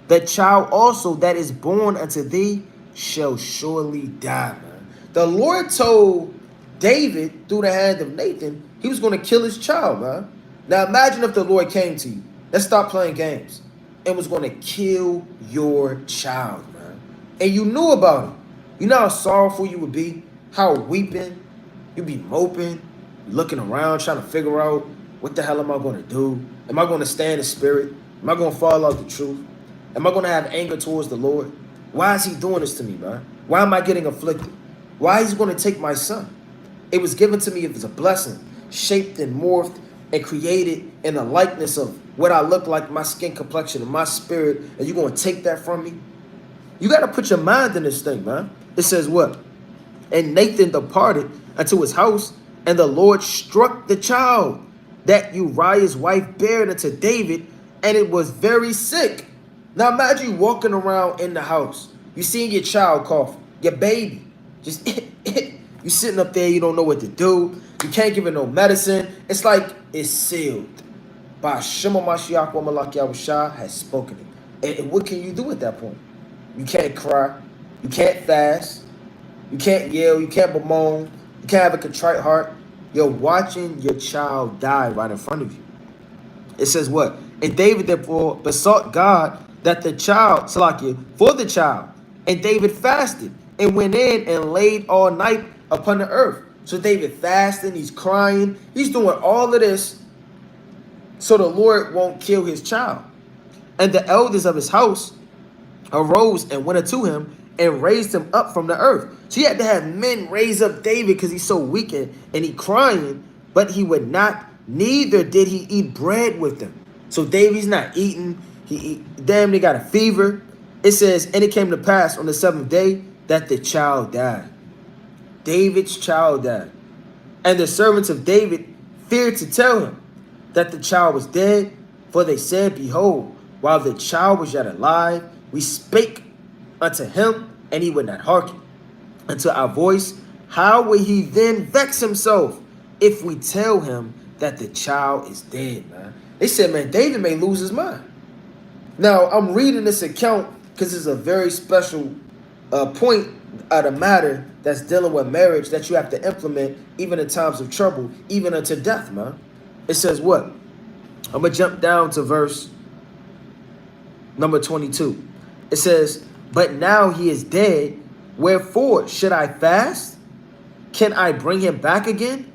The child also that is born unto thee shall surely die, man. The Lord told David through the hand of Nathan he was going to kill his child, man. Now imagine if the Lord came to you. Let's stop playing games. And was going to kill your child, man. And you knew about it. You know how sorrowful you would be? How weeping? You'd be moping, looking around, trying to figure out what the hell am I going to do? Am I going to stay in the spirit? Am I going to follow out the truth? Am I going to have anger towards the Lord? Why is he doing this to me, man? Why am I getting afflicted? Why is he going to take my son? It was given to me as a blessing, shaped and morphed and created in the likeness of what I look like, my skin complexion and my spirit, and you're going to take that from me? You got to put your mind in this thing, man. It says what? And Nathan departed unto his house, and the Lord struck the child that Uriah's wife bare unto David, and it was very sick. Now imagine you walking around in the house. You seeing your child coughing, your baby. Just you sitting up there, you don't know what to do. You can't give it no medicine. It's like it's sealed. By Shema Mashiach wa Malak Yahushua has spoken it. And what can you do at that point? You can't cry. You can't fast. You can't yell. You can't bemoan. You can't have a contrite heart. You're watching your child die right in front of you. It says what? And David therefore besought God that the child, Salakia, for the child. And David fasted and went in and laid all night upon the earth. So David fasting, he's crying, he's doing all of this so the Lord won't kill his child. And the elders of his house arose and went unto him and raised him up from the earth. So you had to have men raise up David because he's so weak and he crying, but he would not, neither did he eat bread with them. So David's not eating. He damn near got a fever. It says, and it came to pass on the seventh day that the child died. David's child died. And the servants of David feared to tell him that the child was dead, for they said, behold, while the child was yet alive, we spake unto him, and he would not hearken unto our voice. How will he then vex himself if we tell him that the child is dead, man? They said, man, David may lose his mind. Now, I'm reading this account because it's a very special point of the matter that's dealing with marriage that you have to implement even in times of trouble, even unto death, man. It says what? I'm going to jump down to verse number 22. It says, but now he is dead, wherefore should I fast? Can I bring him back again?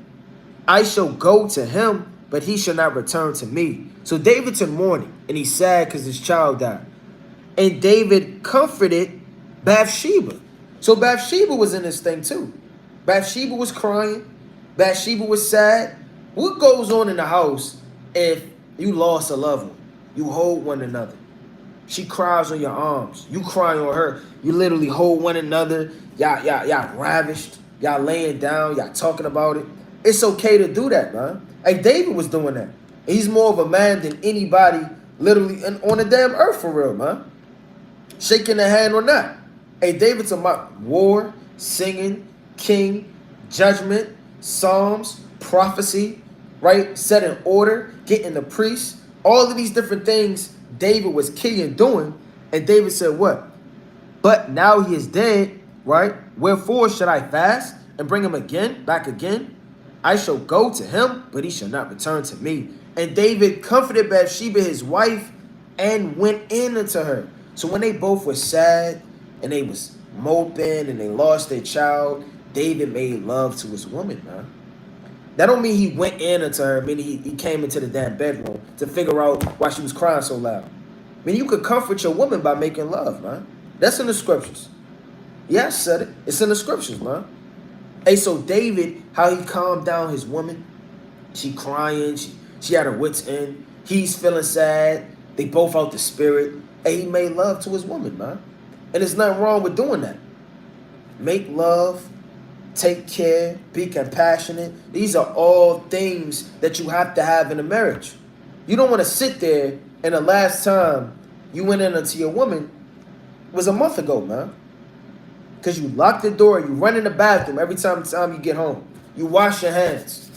I shall go to him, but he shall not return to me. So David's in mourning, and he's sad because his child died. And David comforted Bathsheba. So Bathsheba was in this thing too. Bathsheba was crying. Bathsheba was sad. What goes on in the house if you lost a loved one? You hold one another. She cries on your arms. You cry on her. You literally hold one another. Y'all ravished. Y'all laying down. Y'all talking about it. It's okay to do that, man. Hey, David was doing that. He's more of a man than anybody literally on the damn earth for real, man. Shaking the hand or not. Hey, David's about war, singing, king, judgment, psalms, prophecy, right? Set in order, getting the priests. All of these different things David was king and doing. And David said what? But now he is dead, right? Wherefore should I fast and bring him again, back again? I shall go to him, but he shall not return to me. And David comforted Bathsheba, his wife, and went in unto her. So when they both were sad and they was moping and they lost their child, David made love to his woman, man. That don't mean he went in unto her, meaning he came into the damn bedroom to figure out why she was crying so loud. I mean, you could comfort your woman by making love, man. That's in the scriptures. Yeah, I said it. It's in the scriptures, man. Hey, so David, how he calmed down his woman. She crying. She had her wits end. He's feeling sad. They both out the spirit. And he made love to his woman, man. And there's nothing wrong with doing that. Make love. Take care. Be compassionate. These are all things that you have to have in a marriage. You don't want to sit there and the last time you went in unto your woman was a month ago, man. Because you lock the door, you run in the bathroom every time you get home. You wash your hands.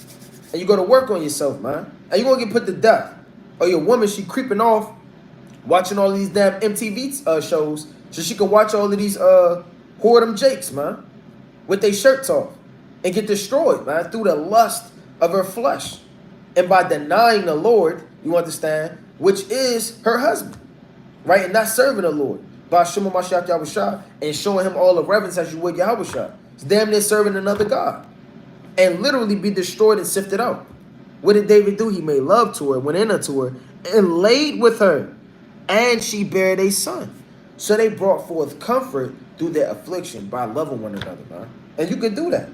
And you go to work on yourself, man. And you're going to get put to death. Or your woman, she creeping off watching all these damn MTV shows so she could watch all of these whoredom jakes, man, with their shirts off and get destroyed, man, through the lust of her flesh. And by denying the Lord, you understand, which is her husband, right? And not serving the Lord. By Shema Mashiach Yahushua and showing him all the reverence as you would Yahushua. It's damn near serving another God. And literally be destroyed and sifted out. What did David do? He made love to her, went in unto her, and laid with her. And she bare a son. So they brought forth comfort through their affliction by loving one another, man. And you can do that.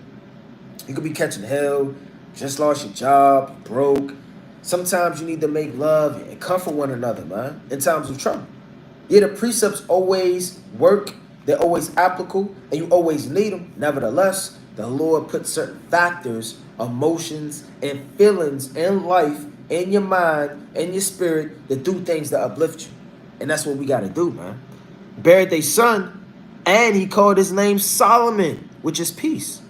You could be catching hell, just lost your job, broke. Sometimes you need to make love and comfort one another, man, in times of trouble. Yeah, the precepts always work. They're always applicable, and you always need them. Nevertheless, the Lord puts certain factors, emotions, and feelings in life, in your mind, in your spirit, to do things that uplift you. And that's what we got to do, man. Buried their son, and he called his name Solomon, which is peace.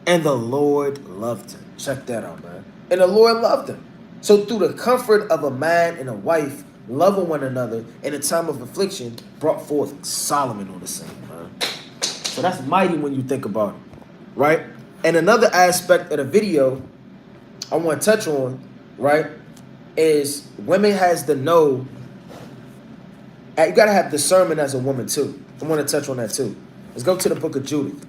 And the Lord loved him. Check that out, man. And the Lord loved him. So through the comfort of a man and a wife, loving one another in a time of affliction, brought forth Solomon on the scene, man. So that's mighty when you think about it, right? And another aspect of the video I want to touch on, right, is women has to know, you got to have discernment as a woman too. I want to touch on that too. Let's go to the book of Judith.